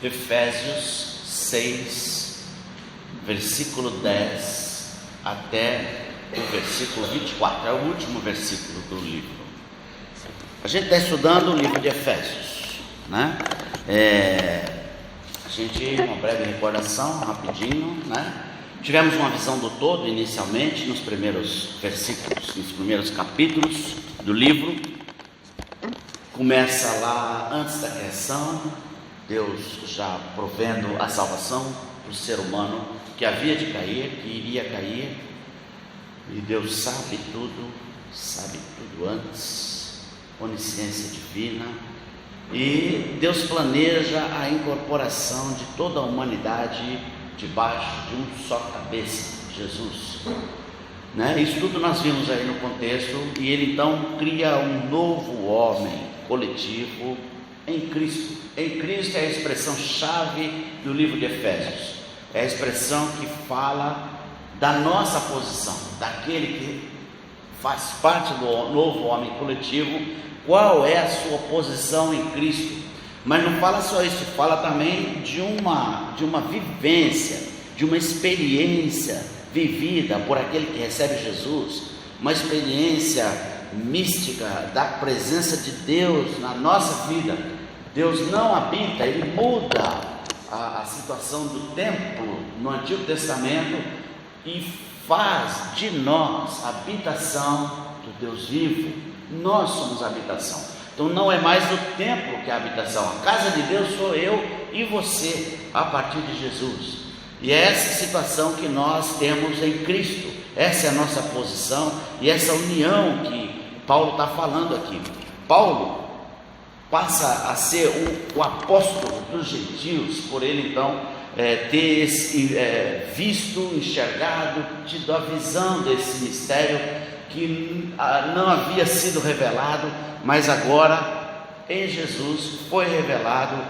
Efésios 6, versículo 10 até o versículo 24, é o último versículo do livro. A gente está estudando o livro de Efésios, né? A gente, uma breve recordação, rapidinho, né? Tivemos uma visão do todo inicialmente, nos primeiros versículos, nos primeiros capítulos do livro. Começa lá antes da criação, Deus já provendo a salvação para o ser humano que havia de cair, que iria cair, e Deus sabe tudo antes, onisciência divina, e Deus planeja a incorporação de toda a humanidade debaixo de um só cabeça, Jesus, né? Isso tudo nós vimos aí no contexto, e Ele então cria um novo homem coletivo em Cristo. Em Cristo é a expressão chave do livro de Efésios, é a expressão que fala da nossa posição, daquele que faz parte do novo homem coletivo, qual é a sua posição em Cristo. Mas não fala só isso, fala também de uma vivência, de uma experiência vivida por aquele que recebe Jesus, uma experiência mística da presença de Deus na nossa vida. Deus não habita, Ele muda a situação do templo no Antigo Testamento e faz de nós habitação do Deus vivo. Nós somos a habitação. Então não é mais o templo que é a habitação, a casa de Deus sou eu e você, a partir de Jesus. E é essa situação que nós temos em Cristo, essa é a nossa posição e essa união que Paulo está falando aqui. Paulo passa a ser o apóstolo dos gentios, por ele então ter visto, enxergado, tido a visão desse mistério que não havia sido revelado, mas agora em Jesus foi revelado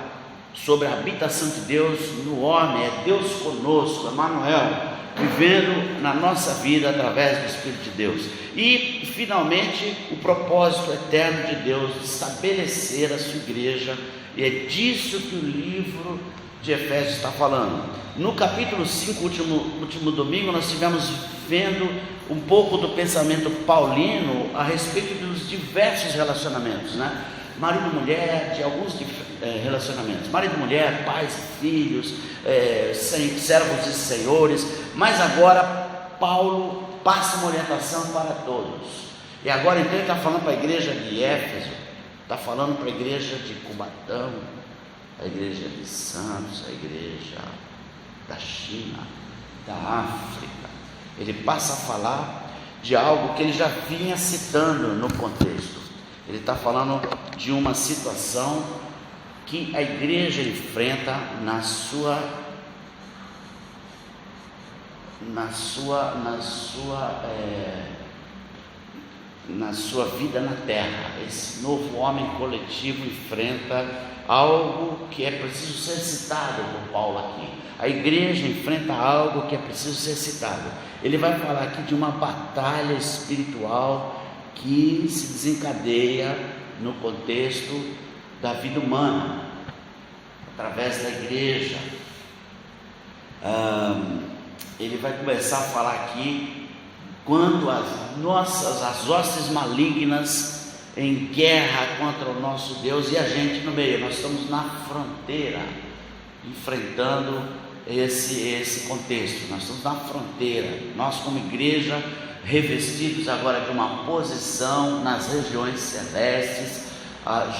sobre a habitação de Deus no homem. É Deus conosco, Emmanuel, vivendo na nossa vida através do Espírito de Deus. E finalmente o propósito eterno de Deus de estabelecer a sua igreja, e é disso que o livro de Efésios está falando. No capítulo 5, último domingo, nós estivemos vendo um pouco do pensamento paulino a respeito dos diversos relacionamentos, né? Marido e mulher, de alguns relacionamentos, marido e mulher, pais e filhos, servos e senhores, mas agora Paulo passa uma orientação para todos. E agora então ele está falando para a igreja de Éfeso, está falando para a igreja de Cubatão, a igreja de Santos, a igreja da China, da África. Ele passa a falar de algo que ele já vinha citando no contexto. Ele está falando de uma situação que a igreja enfrenta na sua vida na terra. Esse novo homem coletivo enfrenta algo que é preciso ser citado por Paulo aqui. A igreja enfrenta algo que é preciso ser citado. Ele vai falar aqui de uma batalha espiritual que se desencadeia no contexto da vida humana, através da igreja. Ele vai começar a falar aqui quando as hostes malignas em guerra contra o nosso Deus e a gente no meio. Nós estamos na fronteira, enfrentando esse contexto. Nós estamos na fronteira, nós como igreja, revestidos agora de uma posição nas regiões celestes,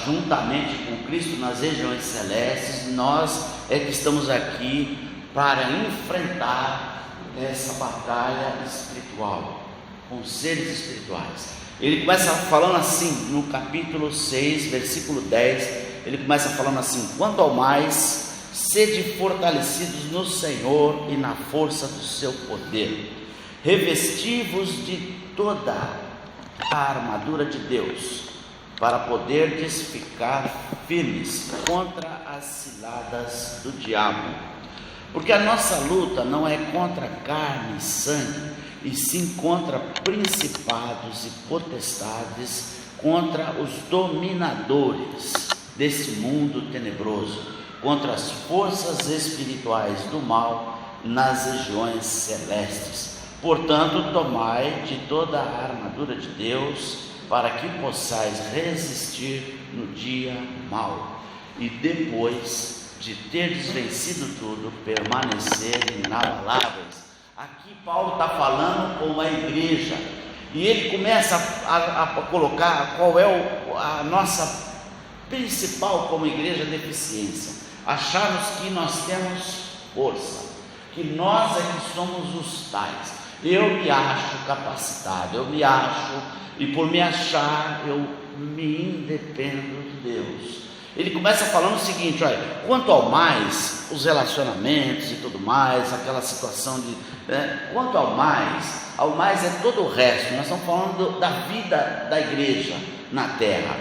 juntamente com Cristo nas regiões celestes. Nós é que estamos aqui para enfrentar essa batalha espiritual com seres espirituais. Ele começa falando assim, no capítulo 6, versículo 10, ele começa falando assim: quanto ao mais, sede fortalecidos no Senhor e na força do seu poder, revesti-vos de toda a armadura de Deus, para poderdes ficar firmes contra as ciladas do diabo. Porque a nossa luta não é contra carne e sangue, e sim contra principados e potestades, contra os dominadores desse mundo tenebroso, contra as forças espirituais do mal nas regiões celestes. Portanto, tomai de toda a armadura de Deus, para que possais resistir no dia mau, e depois de terdes vencido tudo, permanecer inabaláveis. Aqui Paulo está falando com uma igreja, e ele começa a colocar qual é a nossa principal como igreja deficiência: acharmos que nós temos força, que nós é que somos os tais. Eu me acho capacitado, eu me acho, e por me achar eu me independo de Deus. Ele começa falando o seguinte: olha, quanto ao mais, os relacionamentos e tudo mais, aquela situação de, quanto ao mais é todo o resto. Nós estamos falando da vida da igreja na terra.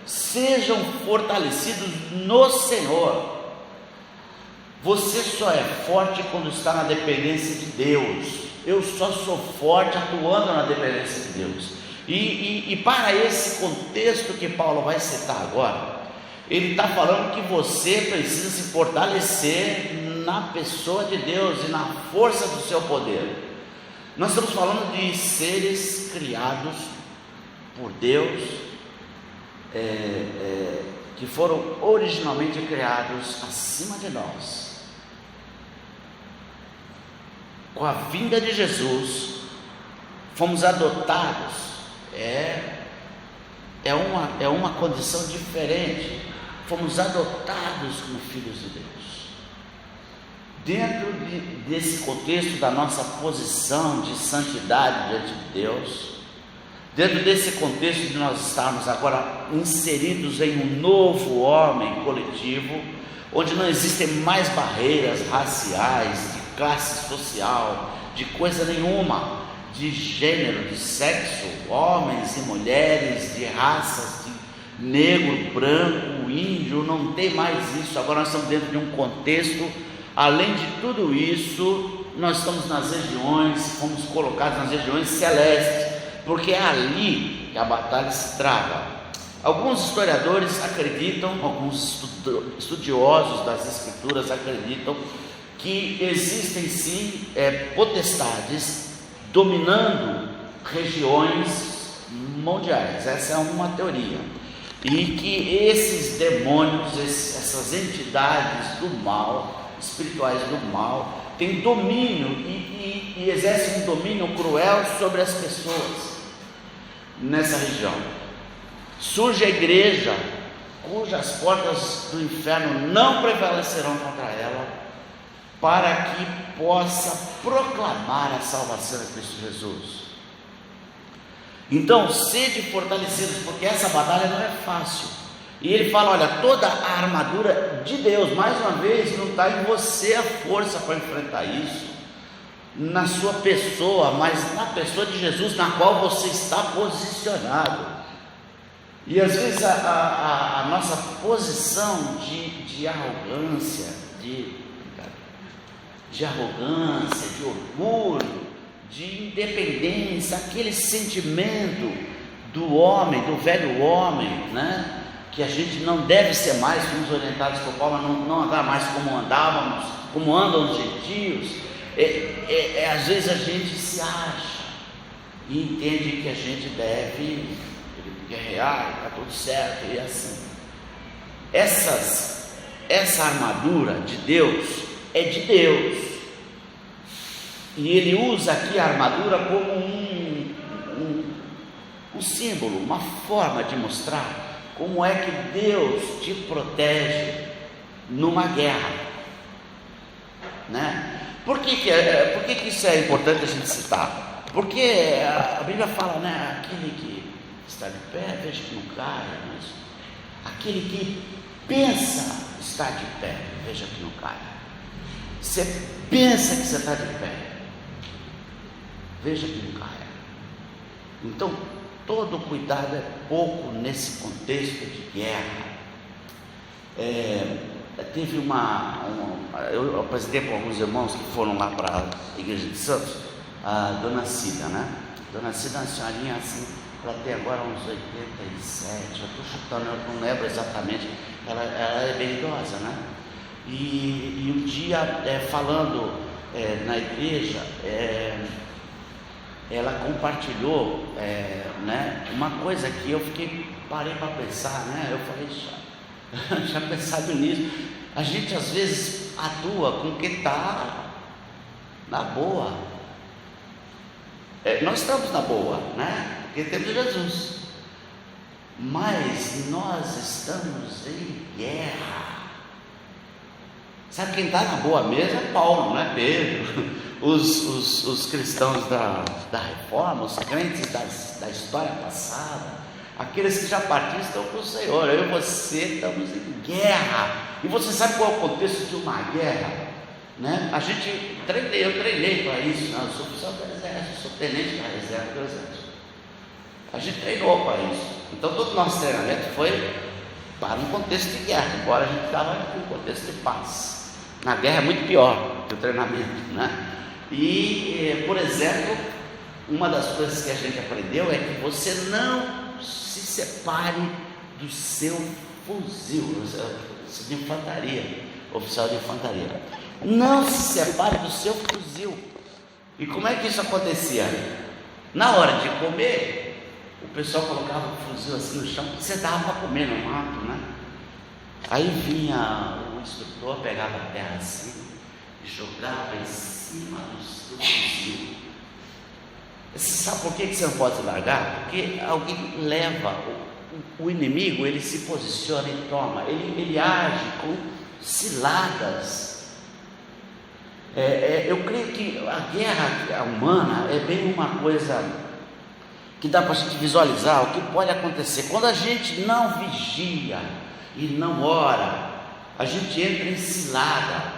Sejam fortalecidos no Senhor. Você só é forte quando está na dependência de Deus. Eu só sou forte atuando na dependência de Deus. E para esse contexto que Paulo vai citar agora, ele está falando que você precisa se fortalecer na pessoa de Deus e na força do seu poder. Nós estamos falando de seres criados por Deus, que foram originalmente criados acima de nós. Com a vinda de Jesus, fomos adotados. É uma condição diferente. Fomos adotados como filhos de Deus. Dentro desse contexto da nossa posição de santidade diante de Deus, dentro desse contexto de nós estarmos agora inseridos em um novo homem coletivo, onde não existem mais barreiras raciais, de classe social, de coisa nenhuma, de gênero, de sexo, homens e mulheres, de raças, de negro, branco, índio, não tem mais isso. Agora nós estamos dentro de um contexto, além de tudo isso, nós estamos nas regiões, fomos colocados nas regiões celestes, porque é ali que a batalha se trava. Alguns historiadores acreditam, alguns estudiosos das escrituras acreditam que existem sim potestades dominando regiões mundiais. Essa é uma teoria. E que esses demônios, essas entidades do mal, espirituais do mal, têm domínio e exercem um domínio cruel sobre as pessoas nessa região. Surge a igreja, cujas portas do inferno não prevalecerão contra ela, para que possa proclamar a salvação de Cristo Jesus. Então, sede fortalecidos, porque essa batalha não é fácil. E ele fala: olha, toda a armadura de Deus, mais uma vez, não está em você a força para enfrentar isso, na sua pessoa, mas na pessoa de Jesus, na qual você está posicionado. E às vezes a nossa posição de arrogância, de orgulho, de independência, aquele sentimento do homem, do velho homem, né? Que a gente não deve ser mais, fomos orientados por Paulo, não andar mais como andávamos, como andam os gentios. Às vezes a gente se acha e entende que a gente deve guerrear, está tudo certo e assim. Essa armadura de Deus é de Deus. E ele usa aqui a armadura como um símbolo, uma forma de mostrar como é que Deus te protege numa guerra, né? Por que isso é importante a gente citar? Porque a Bíblia fala, né? Aquele que está de pé, veja que não caia, mas aquele que pensa estar de pé, veja que não caia. Você pensa que você está de pé, veja que não caia. Então, todo cuidado é pouco nesse contexto de guerra. Teve eu apresentei com alguns irmãos que foram lá para a igreja de Santos, a Dona Cida, né? Dona Cida é uma senhorinha assim, ela tem agora uns 87, eu estou chutando, eu não lembro exatamente, ela é bem idosa, né? E um dia, falando na igreja, ela compartilhou né, uma coisa que eu parei para pensar, né? Eu falei, já pensado nisso. A gente às vezes atua com o que está na boa. Nós estamos na boa, né? Porque temos Jesus. Mas nós estamos em guerra. Sabe quem está na boa mesmo é Paulo, não é Pedro. Os cristãos da reforma, os crentes da história passada, aqueles que já partiram estão com o Senhor. Eu e você estamos em guerra. E você sabe qual é o contexto de uma guerra, né? Eu treinei para isso, né? Eu sou oficial do exército, sou tenente da reserva do exército. A gente treinou para isso. Então todo o nosso treinamento foi para um contexto de guerra, embora a gente estava em um contexto de paz. Na guerra é muito pior que o treinamento, né? E, por exemplo, uma das coisas que a gente aprendeu é que você não se separe do seu fuzil, de infantaria, oficial de infantaria. Não se separe do seu fuzil. E como é que isso acontecia? Na hora de comer, o pessoal colocava o fuzil assim no chão, você dava para comer no mato, né? Aí vinha o instrutor, pegava a terra assim e jogava em cima do fuzil. Você sabe por que você não pode largar? Porque alguém leva, o inimigo, ele se posiciona e toma, ele age com ciladas. Eu creio que a guerra humana é bem uma coisa que dá para a gente visualizar o que pode acontecer quando a gente não vigia e não ora. A gente entra em cilada,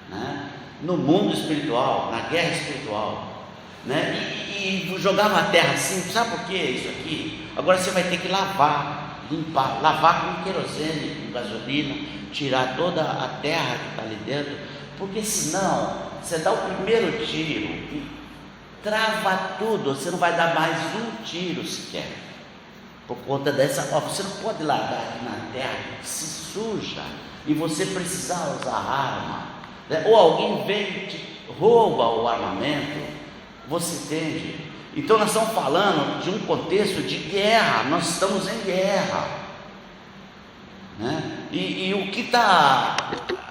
né? No mundo espiritual, na guerra espiritual, né? E jogava a terra assim, sabe por que isso aqui? Agora você vai ter que limpar, lavar com querosene, com gasolina, tirar toda a terra que está ali dentro, porque senão você dá o primeiro tiro e trava tudo, você não vai dar mais um tiro sequer, por conta dessa. Você não pode largar aqui na terra, se suja, e você precisar usar arma, né? Ou alguém vem e te rouba o armamento, você entende? Então nós estamos falando de um contexto de guerra, nós estamos em guerra, né? E o que está,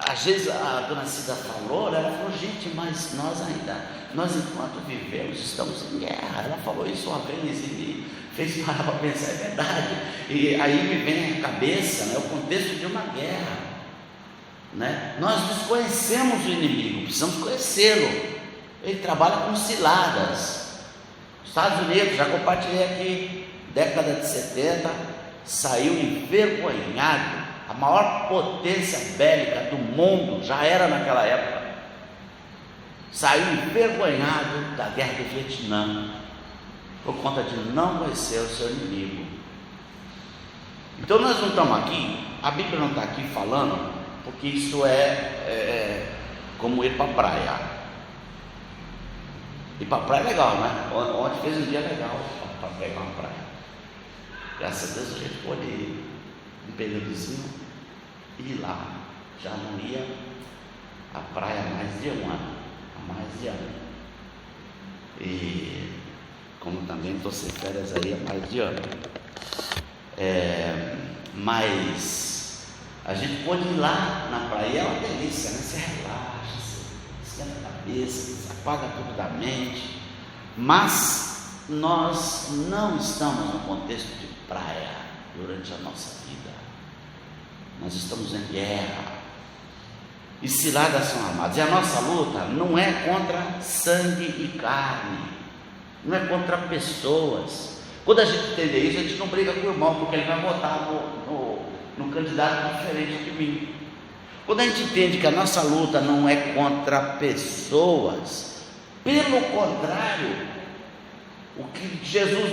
às vezes a dona Cida falou, ela falou, gente, mas nós enquanto vivemos estamos em guerra. Ela falou isso uma vez e me fez parar para pensar, é verdade. E aí me vem à cabeça, né, o contexto de uma guerra, né? Nós desconhecemos o inimigo, precisamos conhecê-lo. Ele trabalha com ciladas. Estados Unidos, já compartilhei aqui, década de 70, saiu envergonhado. A maior potência bélica do mundo, já era naquela época, saiu envergonhado da guerra do Vietnã, por conta de não conhecer o seu inimigo. Então nós não estamos aqui, a Bíblia não está aqui falando, porque isso é como ir para a praia. Ir para a praia é legal, né? Ontem fez um dia legal para pegar uma praia. Graças a Deus a gente pôde ir um períodozinho e lá. Já não ia à praia há mais de um ano. E como também estou sem férias aí há mais de ano. Mas a gente pode ir lá na praia, é uma delícia, né? Você relaxa, você esquenta a cabeça, você apaga tudo da mente. Mas nós não estamos no contexto de praia durante a nossa vida. Nós estamos em guerra. E ciladas são armadas. E a nossa luta não é contra sangue e carne, não é contra pessoas. Quando a gente entender isso, a gente não briga com o irmão, porque ele vai votar no candidato diferente de mim. Quando a gente entende que a nossa luta não é contra pessoas, pelo contrário, o que Jesus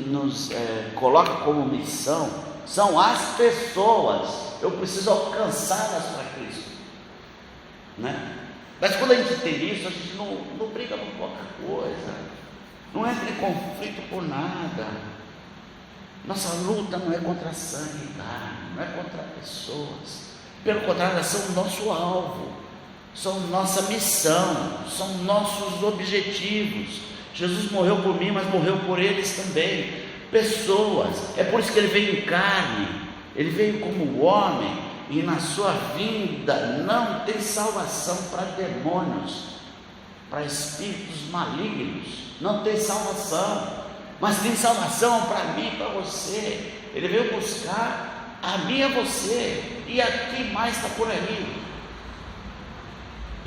nos coloca como missão são as pessoas. Eu preciso alcançá-las para Cristo, né? Mas quando a gente entende isso, a gente não briga por qualquer coisa, não entra em conflito por nada. Nossa luta não é contra sangue e carne, não é contra pessoas, Pelo contrário, elas são o nosso alvo, são nossa missão, são nossos objetivos. Jesus morreu por mim, mas morreu por eles também. Pessoas, é por isso que ele veio em carne, ele veio como homem, e na sua vinda não tem salvação para demônios, para espíritos malignos, não tem salvação, mas tem salvação para mim e para você. Ele veio buscar a mim e a você, e a quem mais está por aí.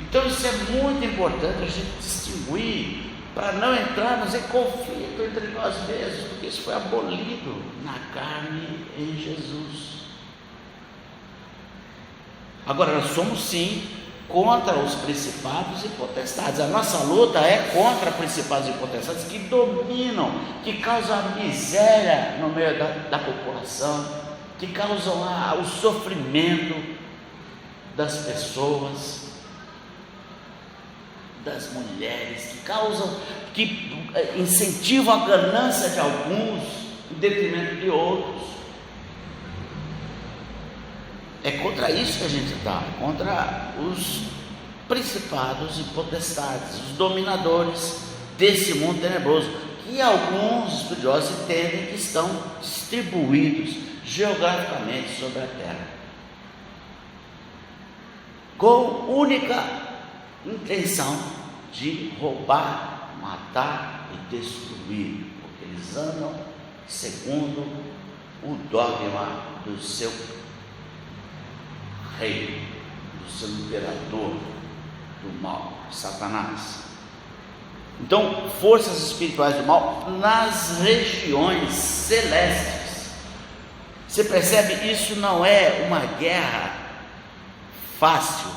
Então isso é muito importante a gente distinguir, para não entrarmos em conflito entre nós mesmos, porque isso foi abolido na carne em Jesus. Agora, nós somos sim contra os principados e potestades. A nossa luta é contra principados e potestades que dominam, que causam a miséria no meio da população, que causam o sofrimento das pessoas, das mulheres, que incentivam a ganância de alguns em detrimento de outros. É contra isso que a gente está, contra os principados e potestades, os dominadores desse mundo tenebroso, que alguns estudiosos entendem que estão distribuídos geograficamente sobre a terra, com única intenção de roubar, matar e destruir, porque eles andam segundo o dogma do seu rei, do seu imperador do mal, Satanás. Então, forças espirituais do mal nas regiões celestes. Você percebe? Isso não é uma guerra fácil.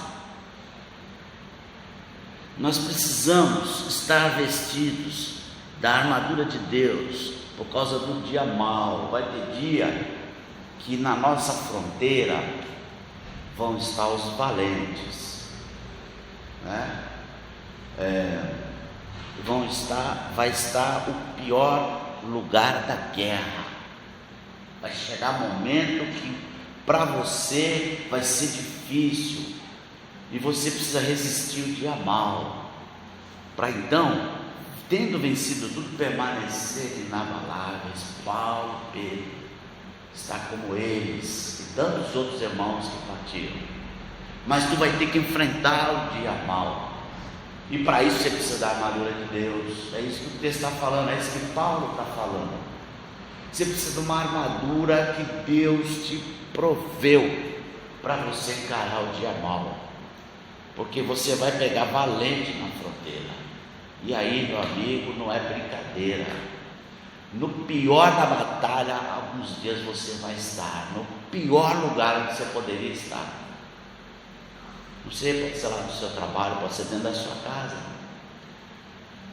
Nós precisamos estar vestidos da armadura de Deus, por causa do dia mau. Vai ter dia que na nossa fronteira vão estar os valentes, né? Vai estar o pior lugar da guerra. Vai chegar momento que para você vai ser difícil, e você precisa resistir o dia mau, para então, tendo vencido tudo, permanecer inabaláveis. Paulo, Pedro, está como eles e tantos outros irmãos que partiram. Mas tu vai ter que enfrentar o dia mau, e para isso você precisa da armadura de Deus. É isso que o texto está falando, é isso que Paulo está falando. Você precisa de uma armadura que Deus te proveu para você encarar o dia mau, porque você vai pegar valente na fronteira, e aí, meu amigo, não é brincadeira. No pior da batalha, alguns dias você vai estar no pior lugar onde você poderia estar. Não sei, pode ser lá no seu trabalho, pode ser dentro da sua casa.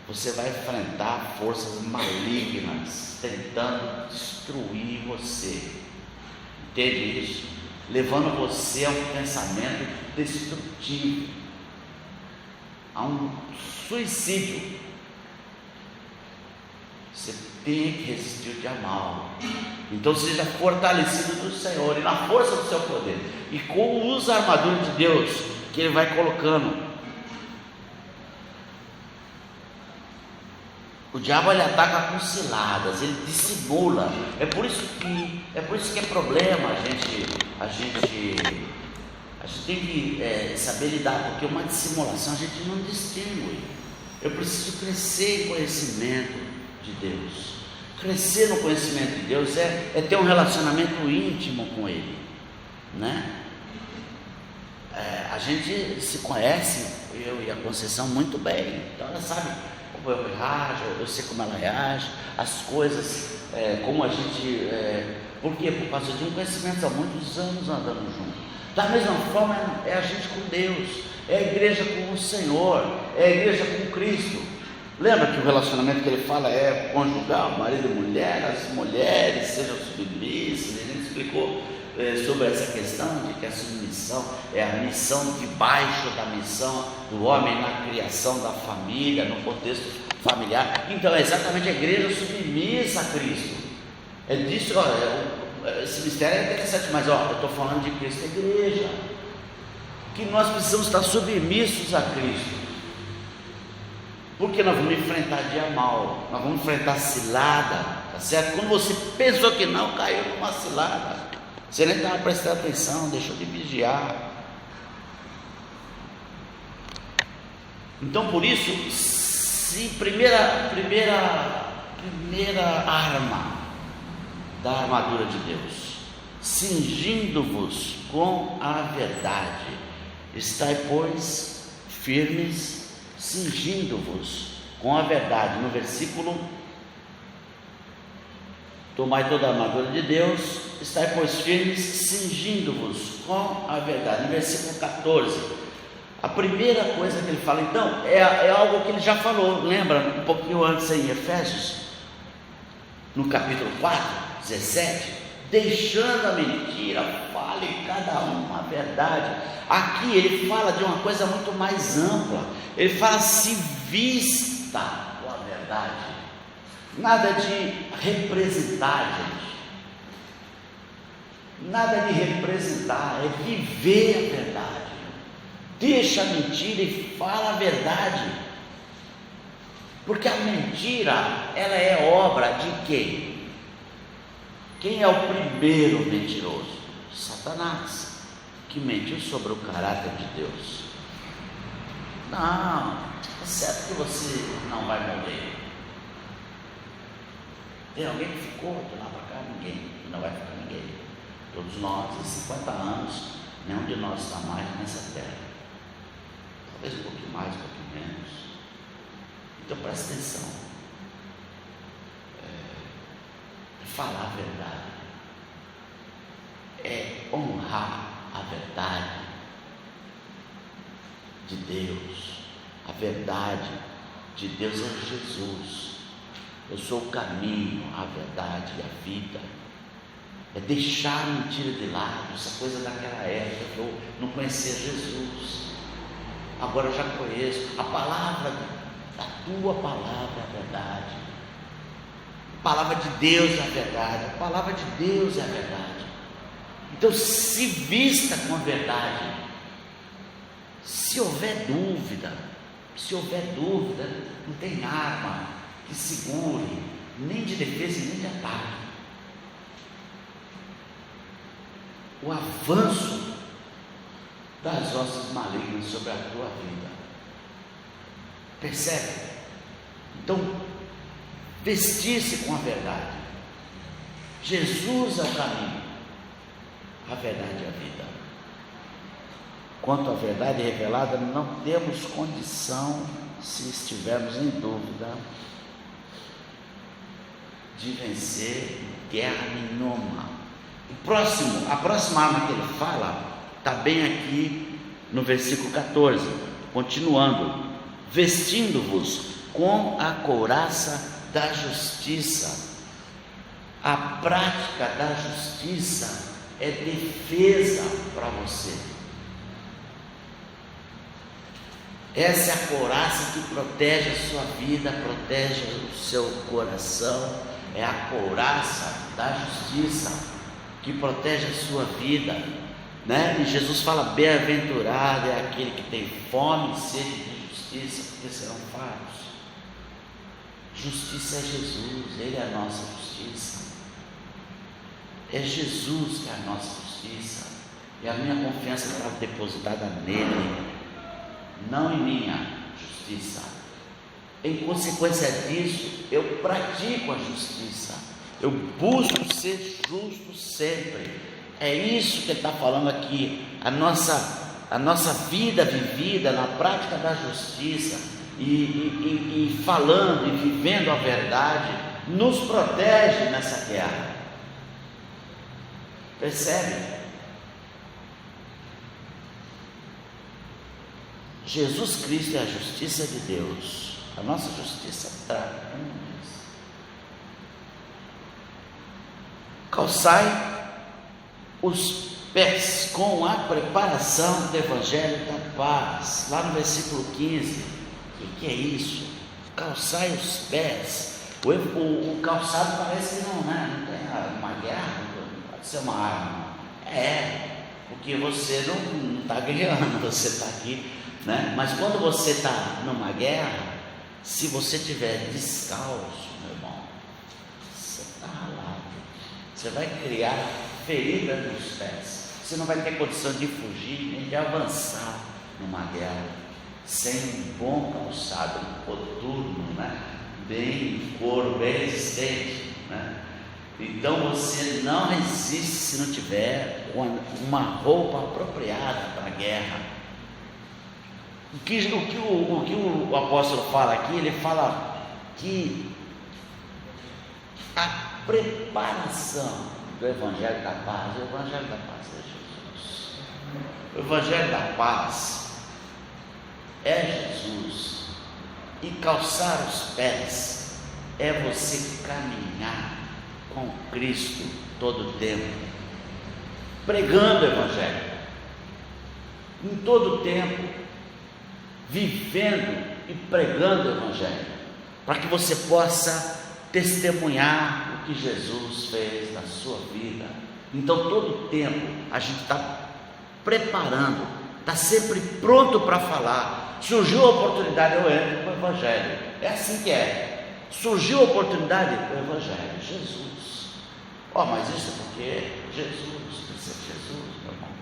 Você vai enfrentar forças malignas tentando destruir você. Entende isso? Levando você a um pensamento destrutivo, a um suicídio. Você tem que resistir o dia mau. Então seja fortalecido do Senhor e na força do seu poder, e usa a armadura de Deus que Ele vai colocando. O diabo, ele ataca com ciladas, ele dissimula. É por isso que é problema a gente tem que saber lidar, porque uma dissimulação a gente não distingue. Eu preciso crescer em conhecimento de Deus. Crescer no conhecimento de Deus é ter um relacionamento íntimo com Ele, né? A gente se conhece, eu e a Conceição, muito bem. Então ela sabe como eu reajo, eu sei como ela reage, as coisas, como a gente... por quê? Por causa de um conhecimento, há muitos anos andando juntos. Da mesma forma é a gente com Deus, é a igreja com o Senhor, é a igreja com Cristo. Lembra que o relacionamento que ele fala é conjugal, marido e mulher, as mulheres sejam submissas. A gente explicou sobre essa questão de que a submissão é a missão debaixo da missão do homem na criação da família, no contexto familiar. Então é exatamente a igreja submissa a Cristo. É disso, esse mistério é interessante, mas eu estou falando de Cristo e igreja, que nós precisamos estar submissos a Cristo, porque nós vamos enfrentar dia mal, nós vamos enfrentar cilada, tá certo? Quando você pensou que não, caiu numa cilada, você nem estava prestando atenção, deixou de vigiar. Então, por isso, se primeira arma da armadura de Deus, cingindo-vos com a verdade, estai, pois, firmes, cingindo-vos com a verdade. No versículo, tomai toda a armadura de Deus, estai, pois, firmes, cingindo-vos com a verdade. No versículo 14, a primeira coisa que ele fala, então, é algo que ele já falou, lembra, um pouquinho antes em Efésios, no capítulo 4, 17, deixando a mentira, fale cada um a verdade. Aqui ele fala de uma coisa muito mais ampla, ele fala: se vista com a verdade, nada de representar, gente, nada de representar, é viver a verdade, deixa a mentira e fala a verdade, porque a mentira, ela é obra de quem? Quem é o primeiro mentiroso? Satanás, que mentiu sobre o caráter de Deus. Não, é certo que você não vai morrer. Tem alguém que ficou de lá para cá? Ninguém, não vai ficar ninguém. Todos nós, em 50 anos, nenhum de nós está mais nessa terra. Talvez um pouquinho mais, um pouquinho menos. Então presta atenção. Falar a verdade é honrar a verdade de Deus. A verdade de Deus é Jesus. Eu sou o caminho, a verdade e a vida. É deixar a mentira de lado, essa coisa daquela época que eu não conhecia Jesus. Agora eu já conheço. A palavra, a tua palavra é a verdade. A palavra de Deus é a verdade, a palavra de Deus é a verdade. Então se vista com a verdade. Se houver dúvida, não tem arma que segure, nem de defesa nem de ataque. O avanço das hostes malignas sobre a tua vida. Percebe? Então, vestir-se com a verdade. Jesus é o caminho, a verdade e a vida. Quanto à verdade revelada, não temos condição, se estivermos em dúvida, de vencer guerra nenhuma. A próxima arma que ele fala está bem aqui no versículo 14, continuando: vestindo-vos com a couraça da justiça. A prática da justiça é defesa para você. Essa é a couraça que protege a sua vida, protege o seu coração. É a couraça da justiça que protege a sua vida, né? E Jesus fala: bem-aventurado é aquele que tem fome e sede de justiça, porque serão fartos. Justiça é Jesus, Ele é a nossa justiça. É Jesus que é a nossa justiça. E a minha confiança está depositada nele, não em minha justiça. Em consequência disso, eu pratico a justiça. Eu busco ser justo sempre. É isso que ele está falando aqui. A nossa vida vivida na prática da justiça e falando e vivendo a verdade nos protege nessa guerra. Percebe? Jesus Cristo é a justiça de Deus. A nossa justiça trata. Calçai os pés com a preparação do Evangelho da paz. Lá no versículo 15. O que é isso? Calçai os pés. O calçado parece que não tem uma guerra. pode ser uma arma. Porque você não está guerreando, você está aqui, né? Mas quando você está numa guerra, se você tiver descalço, meu irmão, você está ralado, você vai criar ferida nos pés, você não vai ter condição de fugir nem de avançar numa guerra sem um bom calçado, um coturno, né? Bem couro, bem resistente, né? Então você não resiste se não tiver uma roupa apropriada para a guerra. O que o apóstolo fala aqui, ele fala que a preparação do Evangelho da Paz, o Evangelho da Paz é Jesus. O Evangelho da Paz é Jesus. E calçar os pés é você caminhar com Cristo todo o tempo, pregando o Evangelho, em todo o tempo, vivendo e pregando o Evangelho, para que você possa testemunhar o que Jesus fez na sua vida. Então, todo o tempo, a gente está preparando, está sempre pronto para falar. Surgiu a oportunidade, eu entro com o Evangelho. É assim que é. Surgiu a oportunidade, o Evangelho, Jesus. Mas isso é porque Jesus, precisa de Jesus, meu irmão.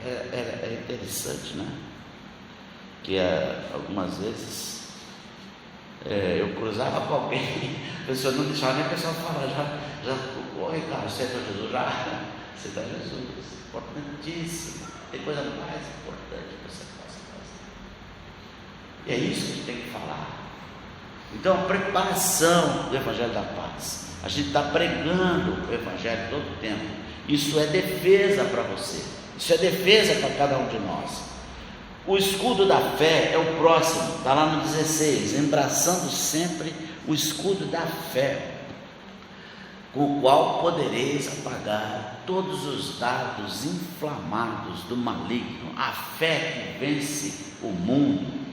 É interessante, né? Que algumas vezes eu cruzava com alguém, a pessoa não deixava nem a pessoa falar, oi cara, você é Jesus, você é Jesus, importantíssimo, tem coisa mais importante que você possa fazer. E é isso que a gente tem que falar. Então, a preparação do Evangelho da Paz. A gente está pregando o Evangelho todo o tempo. Isso é defesa para você. Isso é defesa para cada um de nós. O escudo da fé é o próximo. Está lá no 16. Embraçando sempre o escudo da fé, com o qual podereis apagar todos os dardos inflamados do maligno. A fé que vence o mundo.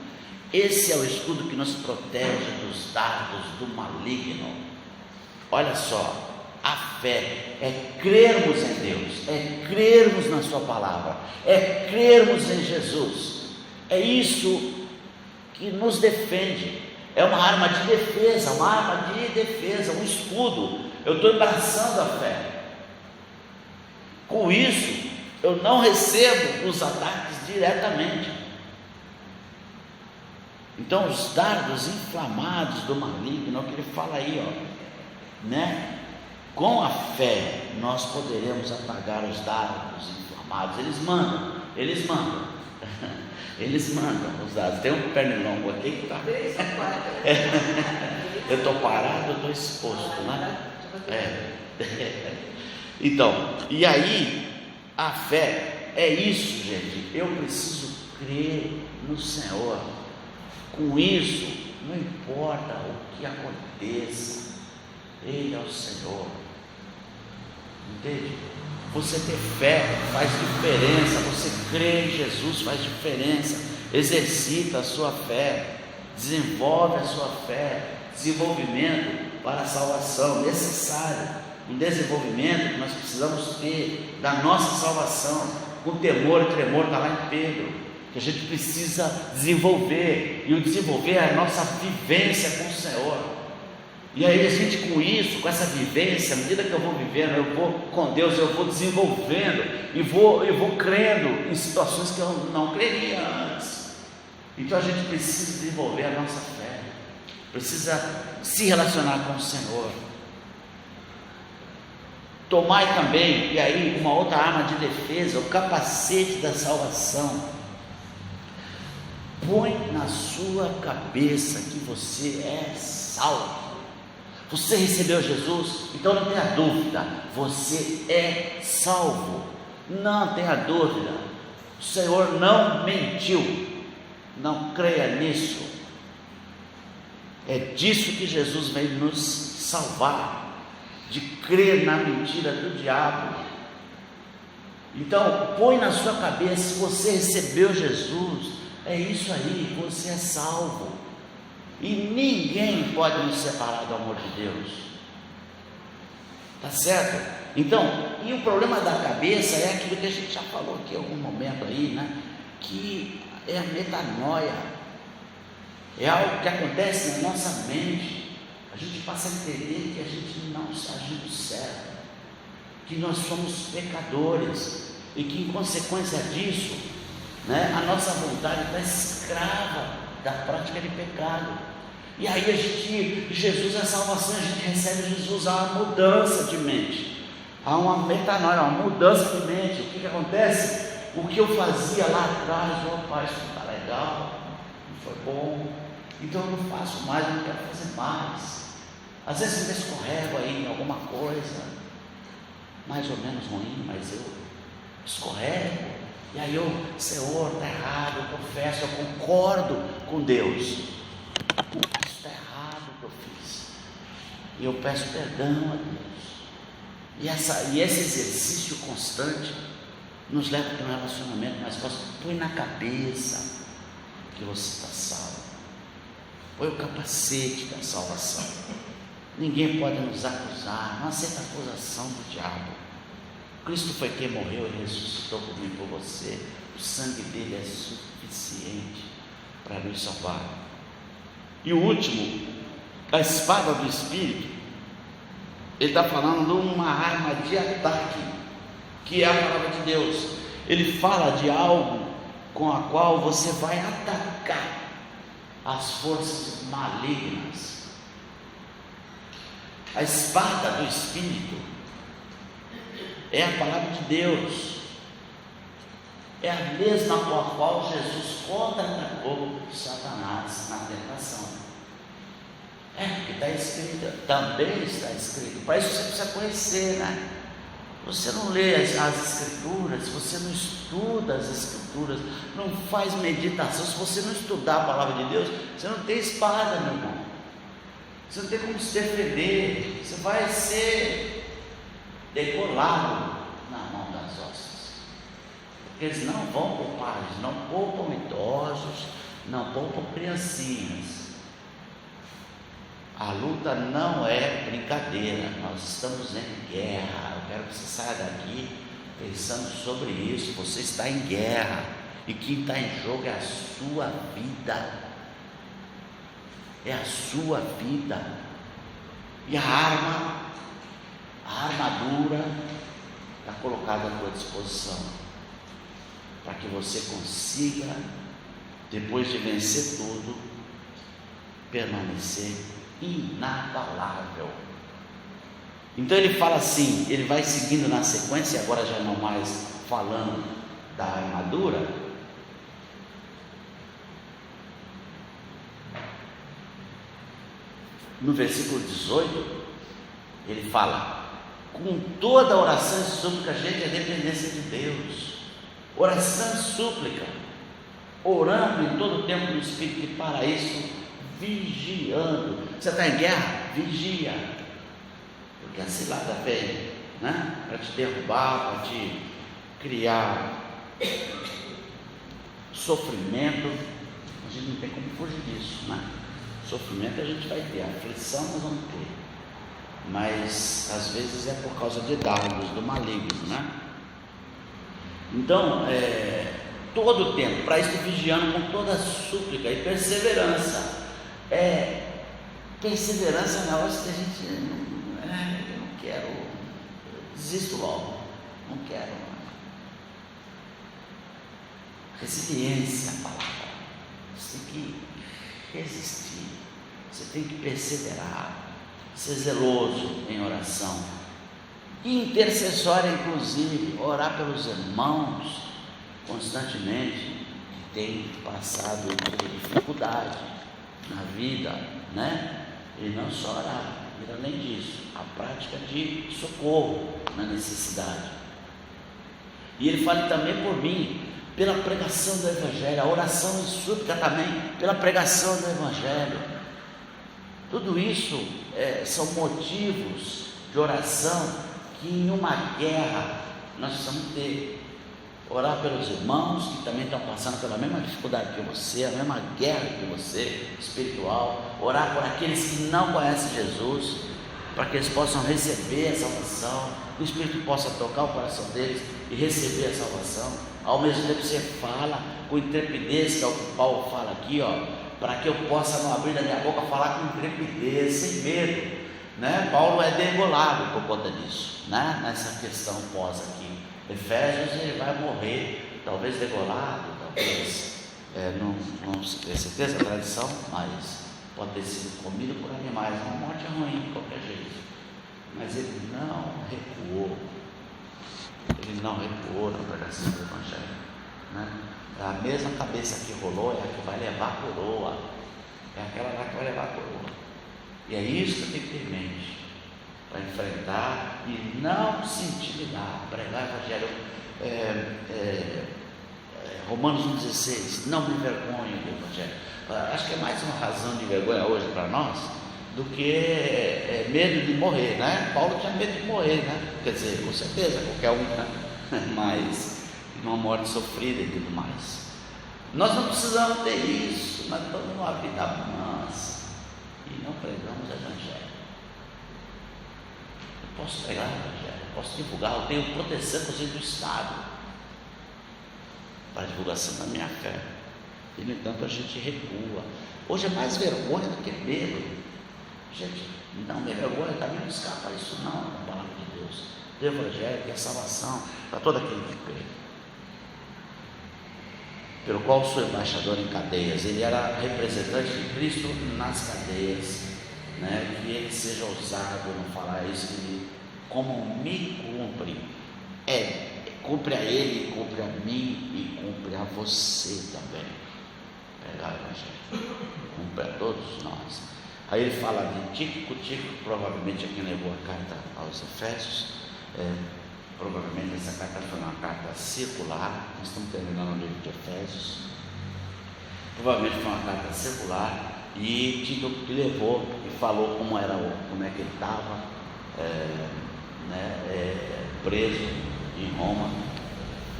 Esse é o escudo que nos protege dos dardos do maligno. Olha só, a fé é crermos em Deus, é crermos na sua palavra, é crermos em Jesus. É isso que nos defende. É uma arma de defesa, um escudo. Eu estou abraçando a fé. Com isso, eu não recebo os ataques diretamente. Então, os dardos inflamados do maligno, é o que ele fala aí, né? Com a fé, nós poderemos apagar os dardos inflamados. Eles mandam. Eles mandam os dardos. Tem um pernilongo aqui que está. Eu estou parado, eu estou exposto, né? Então, e aí, a fé é isso, gente. Eu preciso crer no Senhor. Com isso, não importa o que aconteça, Ele é o Senhor. Entende? Você ter fé faz diferença. Você crer em Jesus faz diferença. Exercita a sua fé, desenvolve a sua fé. Desenvolvimento para a salvação necessário. Um desenvolvimento que nós precisamos ter da nossa salvação, com temor e tremor. Está lá em Pedro, que a gente precisa desenvolver, e o desenvolver é a nossa vivência com o Senhor. E aí a gente, com isso, com essa vivência, à medida que eu vou vivendo, eu vou com Deus, eu vou desenvolvendo e vou crendo em situações que eu não creria antes. Então a gente precisa desenvolver a nossa fé, precisa se relacionar com o Senhor. Tomai também, e aí uma outra arma de defesa, o capacete da salvação. Põe na sua cabeça que você é salvo. Você recebeu Jesus, então não tenha dúvida, você é salvo. Não tenha dúvida, o Senhor não mentiu. Não creia nisso. É disso que Jesus veio nos salvar, de crer na mentira do diabo. Então, põe na sua cabeça, se você recebeu Jesus, é isso aí, você é salvo. E ninguém pode nos separar do amor de Deus. Tá certo? Então, e o problema da cabeça é aquilo que a gente já falou aqui em algum momento aí, né? Que é a metanoia. É algo que acontece na nossa mente. A gente passa a entender que a gente não está agindo certo, que nós somos pecadores e que, em consequência disso, né, a nossa vontade está escrava da prática de pecado. E aí Jesus é a salvação, a gente recebe Jesus, há uma mudança de mente, há uma metanoia, uma mudança de mente. O que acontece? O que eu fazia lá atrás, opa, isso não está legal, não foi bom, então eu não faço mais, eu não quero fazer mais. Às vezes eu escorrego aí em alguma coisa, mais ou menos ruim, mas eu escorrego, e aí Senhor, está errado, eu confesso, eu concordo com Deus, isso está errado o que eu fiz, e eu peço perdão a Deus, e esse exercício constante nos leva para um relacionamento mais próximo. Põe na cabeça que você está salvo, põe o capacete da salvação. Ninguém pode nos acusar, não aceita a acusação do diabo. Cristo foi quem morreu e ressuscitou por mim e por você. O sangue dele é suficiente para nos salvar. E o último, a espada do Espírito, ele está falando de uma arma de ataque, que é a palavra de Deus. Ele fala de algo com a qual você vai atacar as forças malignas. A espada do Espírito é a palavra de Deus, é a mesma com a qual Jesus contra-atacou Satanás na tentação. Porque está escrito, também está escrito. Para isso você precisa conhecer, né? Você não lê as Escrituras, você não estuda as Escrituras, não faz meditação. Se você não estudar a palavra de Deus, você não tem espada, meu irmão. Você não tem como se defender, você vai ser decolado na mão das hostes, porque eles não vão poupar, eles não poupam idosos, não poupam criancinhas. A luta não é brincadeira, nós estamos em guerra. Eu quero que você saia daqui pensando sobre isso. Você está em guerra, e quem está em jogo é a sua vida. É a sua vida. E a armadura está colocada à tua disposição, para que você consiga, depois de vencer tudo, permanecer inabalável. Então ele fala assim, ele vai seguindo na sequência, agora já não mais falando da armadura. No versículo 18, ele fala: com toda oração e súplica, gente, a dependência de Deus, oração e súplica, orando em todo o tempo no Espírito, e para isso vigiando. Você está em guerra? Vigia, porque a cilada vem, né? Para te derrubar, para te criar sofrimento. A gente não tem como fugir disso, né? Sofrimento a gente vai ter, aflição nós vamos ter, mas às vezes é por causa de dardos do maligno, né? Então, todo o tempo, para isso vigiando com toda súplica e perseverança. Perseverança é um negócio que a gente eu não quero, eu desisto logo, não quero. Resiliência, a palavra, você tem que resistir, você tem que perseverar, ser zeloso em oração, intercessória, inclusive, orar pelos irmãos constantemente, que têm passado por dificuldade na vida, né? E não só orar, e além disso, a prática de socorro na necessidade. E ele fala também por mim, pela pregação do Evangelho, a oração e súplica também, pela pregação do Evangelho. Tudo isso são motivos de oração que em uma guerra nós precisamos ter. Orar pelos irmãos que também estão passando pela mesma dificuldade que você, a mesma guerra que você, espiritual. Orar por aqueles que não conhecem Jesus, para que eles possam receber a salvação, que o Espírito possa tocar o coração deles e receber a salvação. Ao mesmo tempo você fala com intrepidez, que é o que Paulo fala aqui, para que eu possa, não abrir da minha boca, falar com intrepidez, sem medo, né? Paulo é degolado por conta disso, né? Nessa questão pós aqui, Efésios, ele vai morrer, talvez degolado, talvez, não tenho certeza da tradição, mas pode ter sido comido por animais, uma morte ruim de qualquer jeito, mas ele não recuou na pregação do Evangelho, né? A mesma cabeça que rolou é a que vai levar a coroa, é aquela lá que vai levar a coroa, e é isso que eu tenho que ter em mente, para enfrentar e não se intimidar, pregar o Evangelho. Romanos 1,16, não me envergonhe do Evangelho. Acho que é mais uma razão de vergonha hoje para nós do que medo de morrer, né? Paulo tinha medo de morrer, né? Quer dizer, com certeza, qualquer um, né? Mas uma morte sofrida e tudo mais. Nós não precisamos ter isso, nós estamos numa vida mansa e não pregamos o Evangelho. Eu posso pregar o Evangelho, eu posso divulgar, eu tenho proteção, inclusive, do Estado para a divulgação da minha fé. E, no entanto, a gente recua. Hoje é mais vergonha do que medo. Gente, não me vergonha, também não escapa isso não, na palavra de Deus. Do Evangelho, que é salvação para todo aquele que crê. Pelo qual sou embaixador em cadeias. Ele era representante de Cristo nas cadeias, né? Que ele seja ousado não falar isso, que ele, como me cumpre, cumpre a ele, cumpre a mim e cumpre a você também. Pregar o Evangelho, cumpre a todos nós. Aí ele fala de Tíquico, provavelmente é quem levou a carta aos Efésios. Provavelmente essa carta foi uma carta circular. Nós estamos terminando o livro de Efésios. Provavelmente foi uma carta circular. E Tíquico que levou e falou como é que ele estava, preso em Roma.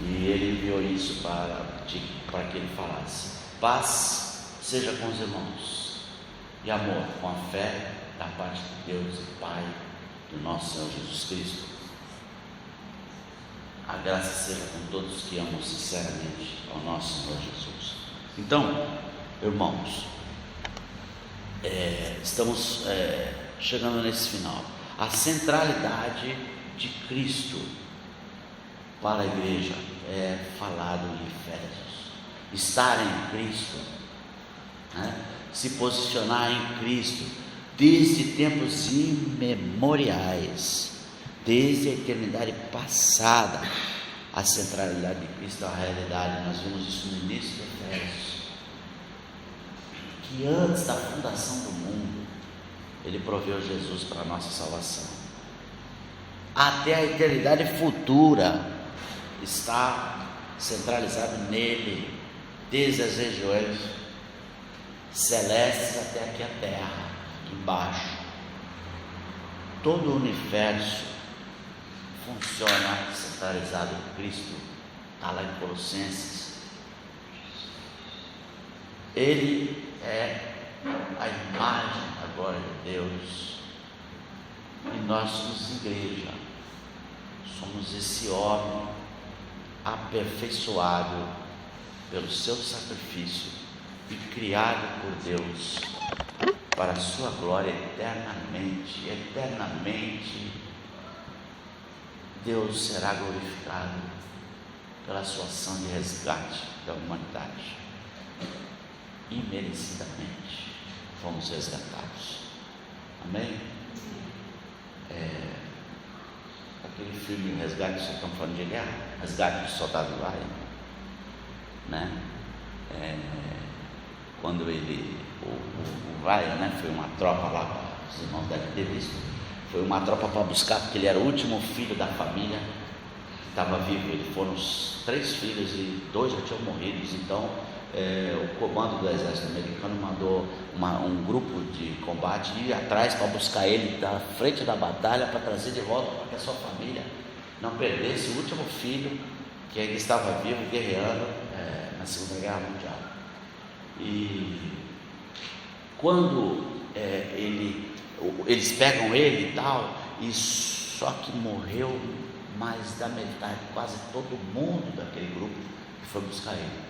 E ele enviou isso para Tíquico para que ele falasse: paz seja com os irmãos e amor com a fé da parte de Deus e Pai do nosso Senhor Jesus Cristo. A graça seja com todos que amam sinceramente ao nosso Senhor Jesus. Então, irmãos, estamos chegando nesse final. A centralidade de Cristo para a igreja é falado em Efésios. Estar em Cristo, né? Se posicionar em Cristo desde tempos imemoriais, desde a eternidade passada. A centralidade de Cristo é a realidade. Nós vimos isso no início de Efésios, que antes da fundação do mundo Ele proveu Jesus para a nossa salvação. Até a eternidade futura está centralizado nele, desde as regiões celestes até aqui a terra, aqui embaixo. Todo o universo funciona centralizado em Cristo. Está lá em Colossenses. Ele é a imagem da glória de Deus, e nós somos igreja, somos esse homem aperfeiçoado pelo seu sacrifício e criado por Deus para a sua glória eternamente. Eternamente Deus será glorificado pela sua ação de resgate da humanidade. Imerecidamente fomos resgatados. Amém? Aquele filme Resgate, vocês estão falando de guerra, Resgate do Soldado Ryan, né? Quando o Ryan, né, foi uma tropa lá, os irmãos devem ter visto, foi uma tropa para buscar, porque ele era o último filho da família, estava vivo. Ele foram os 3 filhos e 2 já tinham morrido. Então o comando do exército americano mandou um grupo de combate ir atrás para buscar ele da frente da batalha, para trazer de volta para que a sua família não perdesse o último filho que ainda estava vivo, guerreando na Segunda Guerra Mundial. E quando eles pegam ele e tal, e só que morreu mais da metade, quase todo mundo daquele grupo que foi buscar ele.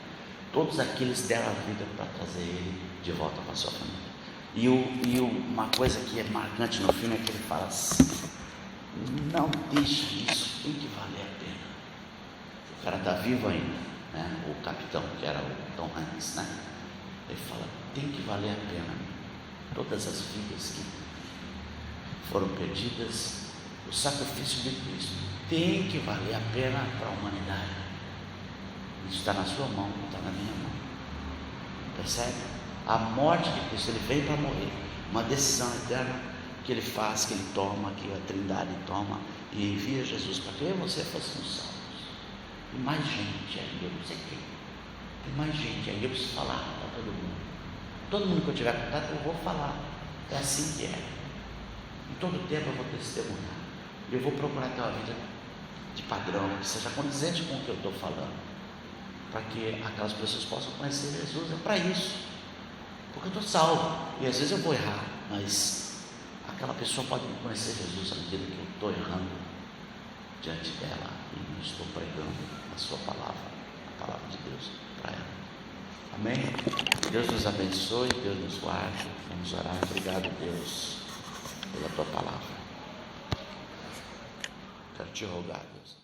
Todos aqueles deram a vida para trazer ele de volta para a sua família. E uma coisa que é marcante no filme é que ele fala assim: não deixa isso, tem que valer a pena. O cara está vivo ainda, né? O capitão, que era o Tom Hanks, né? Ele fala: tem que valer a pena. Todas as vidas que foram perdidas, o sacrifício de Cristo tem que valer a pena para a humanidade. Isso está na sua mão, não está na minha mão. Percebe? A morte de Cristo, ele veio para morrer. Uma decisão eterna que ele faz, que ele toma, que a Trindade toma e envia Jesus para que eu e você fossemos salvos. E mais gente aí, eu não sei quem. Tem mais gente aí, eu preciso falar para todo mundo. Todo mundo que eu tiver contato, eu vou falar. É assim que é. Em todo tempo eu vou testemunhar. Eu vou procurar ter uma vida de padrão, que seja condizente com o que eu estou falando, para que aquelas pessoas possam conhecer Jesus. É para isso. Porque eu estou salvo, e às vezes eu vou errar, mas aquela pessoa pode conhecer Jesus à medida que eu estou errando diante dela e estou pregando a sua palavra, a palavra de Deus para ela. Amém? Deus nos abençoe, Deus nos guarde. Vamos orar. Obrigado, Deus, pela tua palavra. Quero te rogar, Deus.